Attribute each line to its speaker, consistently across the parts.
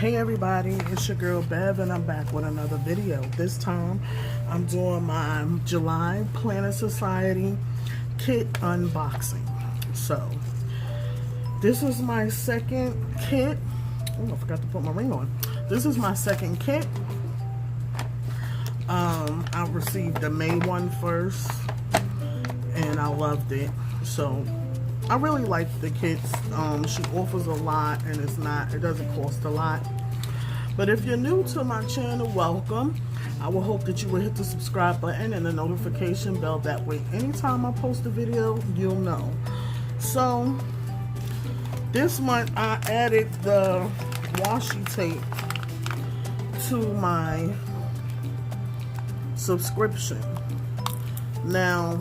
Speaker 1: Hey everybody, it's your girl Bev and I'm back with another video. This time I'm doing my July Planner Society kit unboxing. So this is my second kit. Oh, I forgot to put my ring on. This is my second kit. I received the May one first and I loved it. So I really like the kits. She offers a lot and it doesn't cost a lot. But if you're new to my channel, welcome. I will hope that you will hit the subscribe button and the notification bell. That way, anytime I post a video, you'll know. So this month I added the washi tape to my subscription. Now,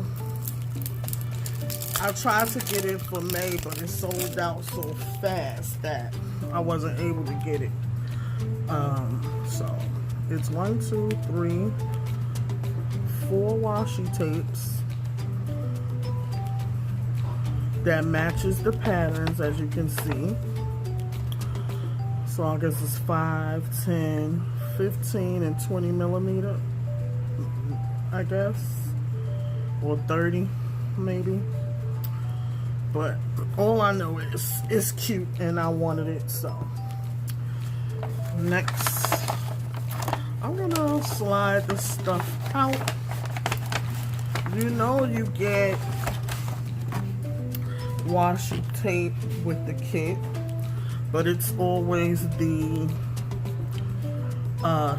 Speaker 1: I tried to get it for May, but it sold out so fast that I wasn't able to get it. So it's 1, 2, 3, 4 washi tapes that matches the patterns, as you can see. So I guess it's 5, 10, 15, and 20 millimeter, I guess, or 30 maybe. But all I know is it's cute and I wanted it. So next, I'm gonna slide the stuff out. You know you get washi tape with the kit, but it's always the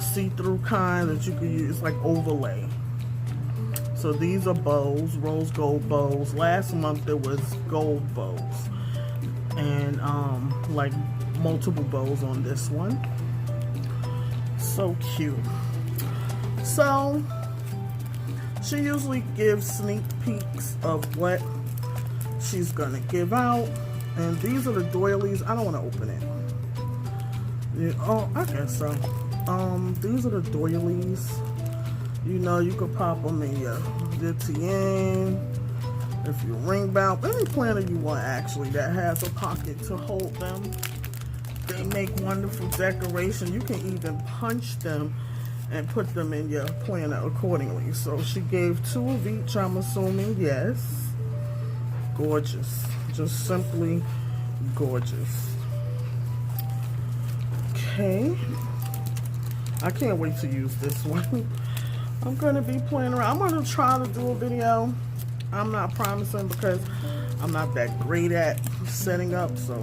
Speaker 1: see-through kind that you can use, like overlay. So these are bows, rose gold bows. Last month there was gold bows and like multiple bows on this one. So cute. So she usually gives sneak peeks of what she's gonna give out, and these are the doilies. I don't want to open it. Yeah, oh, I guess so. These are the doilies. You know, you could pop them in your TN, if you ring bound, any planner you want actually that has a pocket to hold them. They make wonderful decoration. You can even punch them and put them in your planner accordingly. So she gave 2 of each, I'm assuming. Yes. Gorgeous. Just simply gorgeous. Okay. I can't wait to use this one. I'm going to be playing around. I'm going to try to do a video. I'm not promising because I'm not that great at setting up, so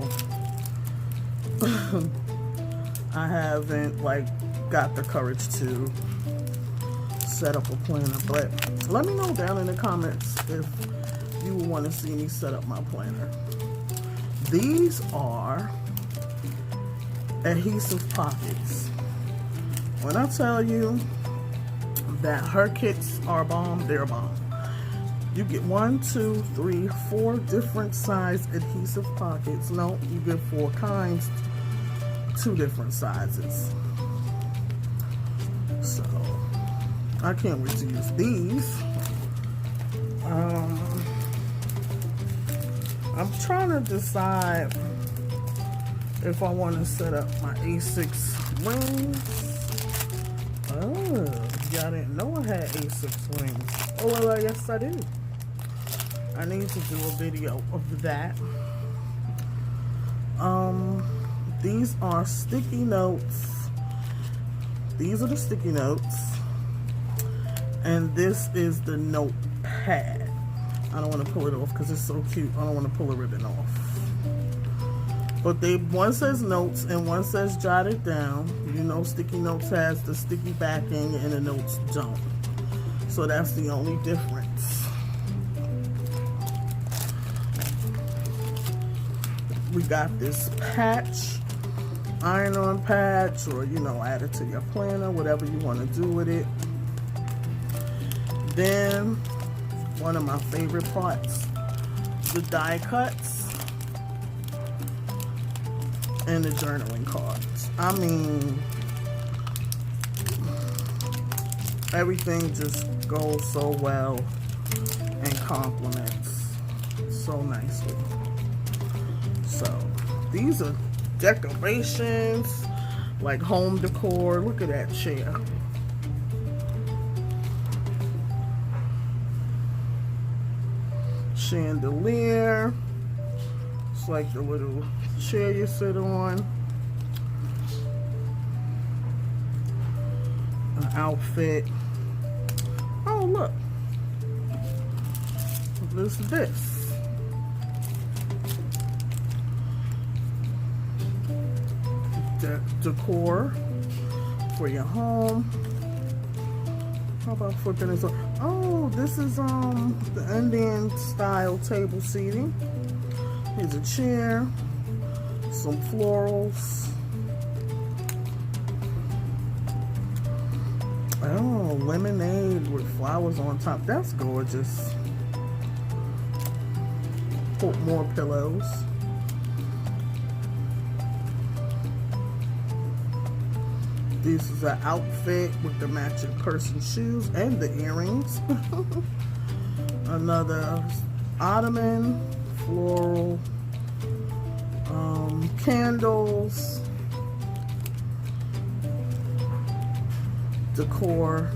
Speaker 1: I haven't like got the courage to set up a planner. But let me know down in the comments if you want to see me set up my planner. These are adhesive pockets. When I tell you that her kits are bomb, they're bomb. You get 1, 2, 3, 4 different size adhesive pockets. No, you get 4 kinds, 2 different sizes. So I can't wait to use these. I'm trying to decide if I want to set up my A6 rings. Oh, y'all didn't know I had A6 rings. Oh, well, yes I do. I need to do a video of that. These are sticky notes. These are the sticky notes. And this is the notepad. I don't want to pull it off because it's so cute. I don't want to pull the ribbon off. But one says notes and one says jot it down. You know, sticky notes has the sticky backing and the notes don't. So that's the only difference. We got this patch, iron-on patch, or you know, add it to your planner, whatever you want to do with it. Then one of my favorite parts, the die cuts and the journaling cards. I mean, everything just goes so well and complements so nicely. So these are decorations. like home decor. Look at that chair. Chandelier. It's like the little chair you sit on. An outfit. Oh, look. What is this? Decor for your home. How about flipping this up? Oh, this is the Indian style table seating. Here's a chair, some florals. Oh, lemonade with flowers on top. That's gorgeous. Put more pillows. This is an outfit with the matching purse and shoes and the earrings. Another ottoman, floral, candles, decor,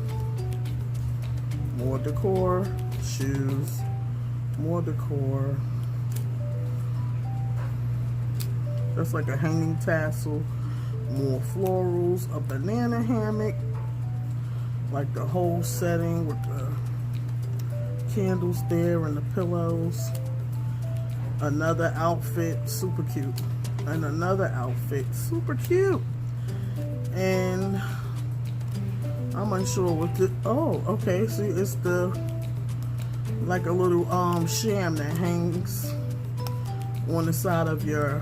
Speaker 1: more decor, shoes, more decor. That's like a hanging tassel. More florals, a banana hammock, like the whole setting with the candles there and the pillows. Another outfit, super cute. And another outfit, super cute. And I'm unsure what the, oh, okay, see, it's the, like a little sham that hangs on the side of your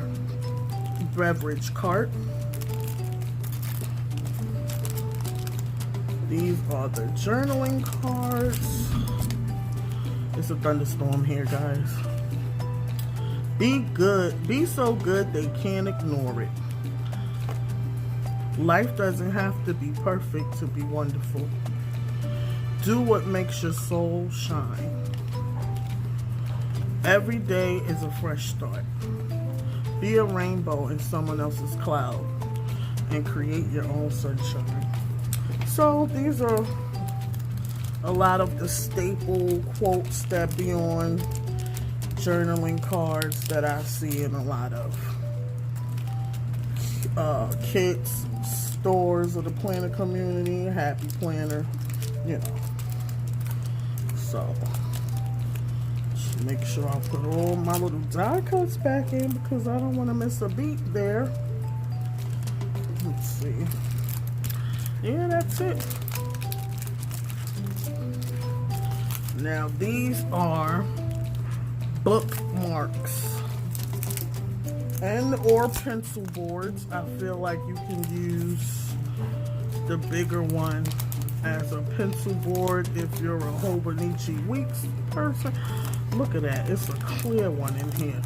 Speaker 1: beverage cart. These are the journaling cards. It's a thunderstorm here, guys. Be good. Be so good they can't ignore it. Life doesn't have to be perfect to be wonderful. Do what makes your soul shine. Every day is a fresh start. Be a rainbow in someone else's cloud and create your own sunshine. So these are a lot of the staple quotes that be on journaling cards that I see in a lot of kits, stores of the planner community, Happy Planner, you know. So just make sure I put all my little die cuts back in because I don't want to miss a beat there. Let's see. Yeah, that's it. Now these are bookmarks and or pencil boards. I feel like you can use the bigger one as a pencil board if you're a Hobonichi Weeks person. Look at that. It's a clear one in here.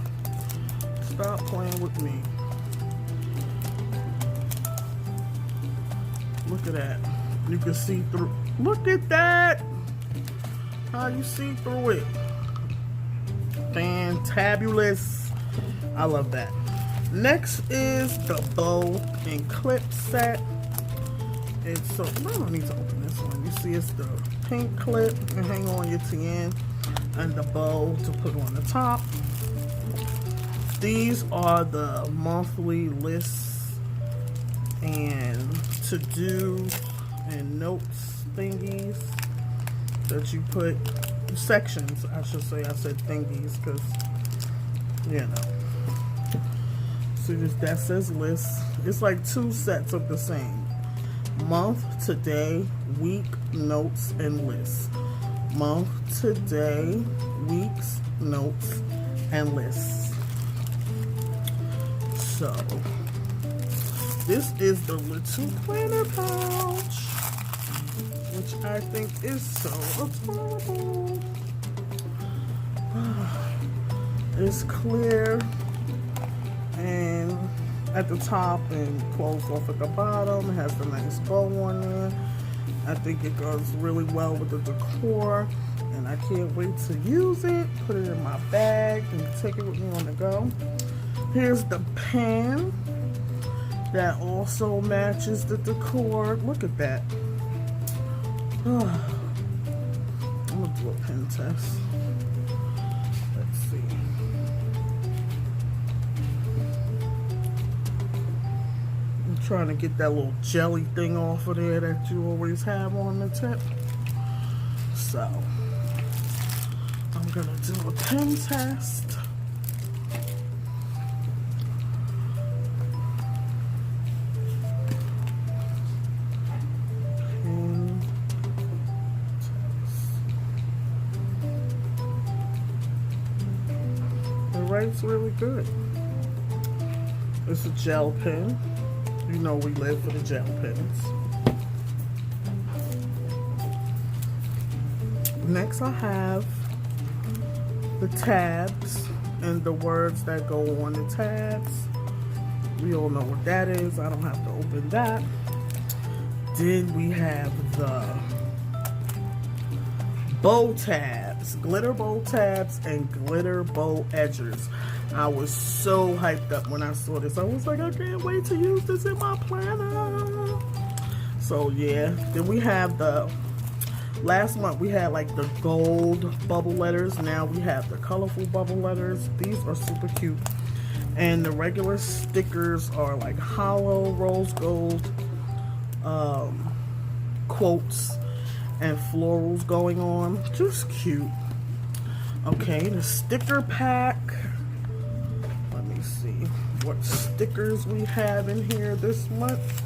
Speaker 1: Stop playing with me. Look at that. You can see through. Look at that. How you see through it. Fantabulous. I love that. Next is the bow and clip set. It's so, I don't need to open this one. You see it's the pink clip and hang on your TN and the bow to put on the top. These are the monthly lists and to-do and notes thingies that you put, sections I should say. I said thingies because, you know. See this, that says list. It's like two sets of the same. Month, today, week, notes, and lists. Month, today, weeks, notes, and lists. So, this is the little planner pouch, which I think is so adorable. It's clear and at the top and closed off at the bottom. It has the nice bow on there. I think it goes really well with the decor, and I can't wait to use it, put it in my bag, and take it with me on the go. Here's the pen. That also matches the decor. Look at that. I'm gonna do a pen test. Let's see. I'm trying to get that little jelly thing off of there that you always have on the tip. So, I'm gonna do a pen test. It's really good. It's a gel pen. You know we live for the gel pens. Next I have the tabs and the words that go on the tabs. We all know what that is. I don't have to open that. Then we have the bow tabs, glitter bow tabs and glitter bow edgers. I was so hyped up when I saw this. I was like, I can't wait to use this in my planner. So yeah, then we have the, last month we had like the gold bubble letters. Now we have the colorful bubble letters. These are super cute. And the regular stickers are like hollow rose gold quotes and florals going on. Just cute. Okay, the sticker pack. Let me see what stickers we have in here this month.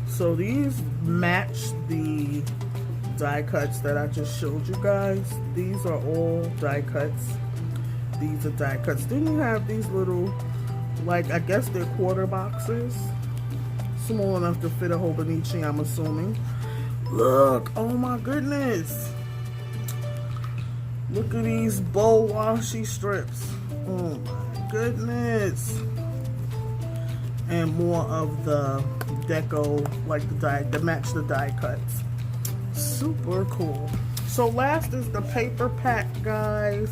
Speaker 1: So these match the die cuts that I just showed you guys. These are all die cuts. These are die cuts. Then you have these little, like, I guess they're quarter boxes. Small enough to fit a Hobonichi, I'm assuming. Look, oh my goodness. Look at these bow washi strips. Oh my goodness. And more of the deco, like the die, to match the die cuts. Super cool. So last is the paper pack, guys.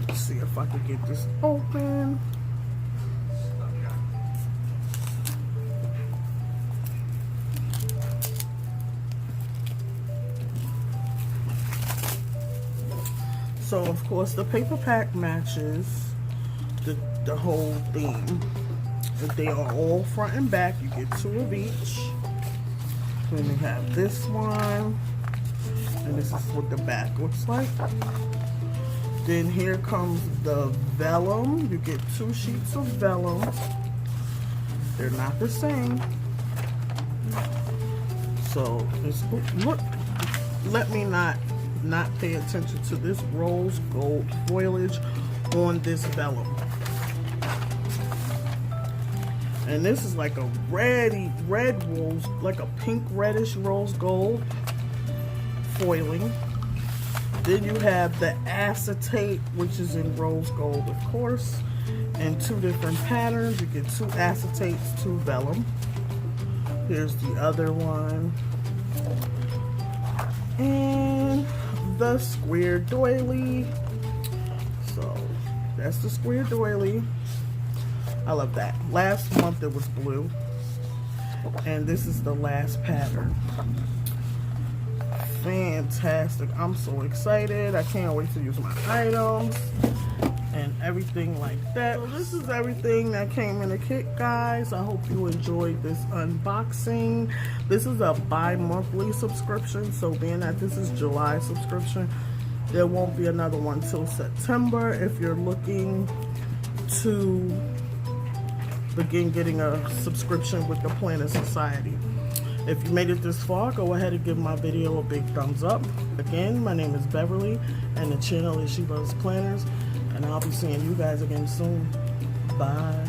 Speaker 1: Let's see if I can get this open. So of course the paper pack matches the whole theme. They are all front and back. You get 2 of each. Then you have this one, and this is what the back looks like. Then here comes the vellum. You get 2 sheets of vellum. They're not the same. So it's, look, let me not pay attention to this rose gold foliage on this vellum. And this is like a red rose, like a pink reddish rose gold foiling. Then you have the acetate, which is in rose gold, of course, and 2 different patterns. You get 2 acetates, 2 vellum. Here's the other one. And the square doily. So that's the square doily. I love that. Last month it was blue, and this is the last pattern. Fantastic. I'm so excited. I can't wait to use my items and everything like that. So this is everything that came in the kit, guys. I hope you enjoyed this unboxing. This is a bi-monthly subscription, so being that this is July subscription, there won't be another one till September. If you're looking to begin getting a subscription with the Planner Society. If you made it this far, go ahead and give my video a big thumbs up. Again, my name is Beverly, and the channel is She Loves Planners, and I'll be seeing you guys again soon. Bye.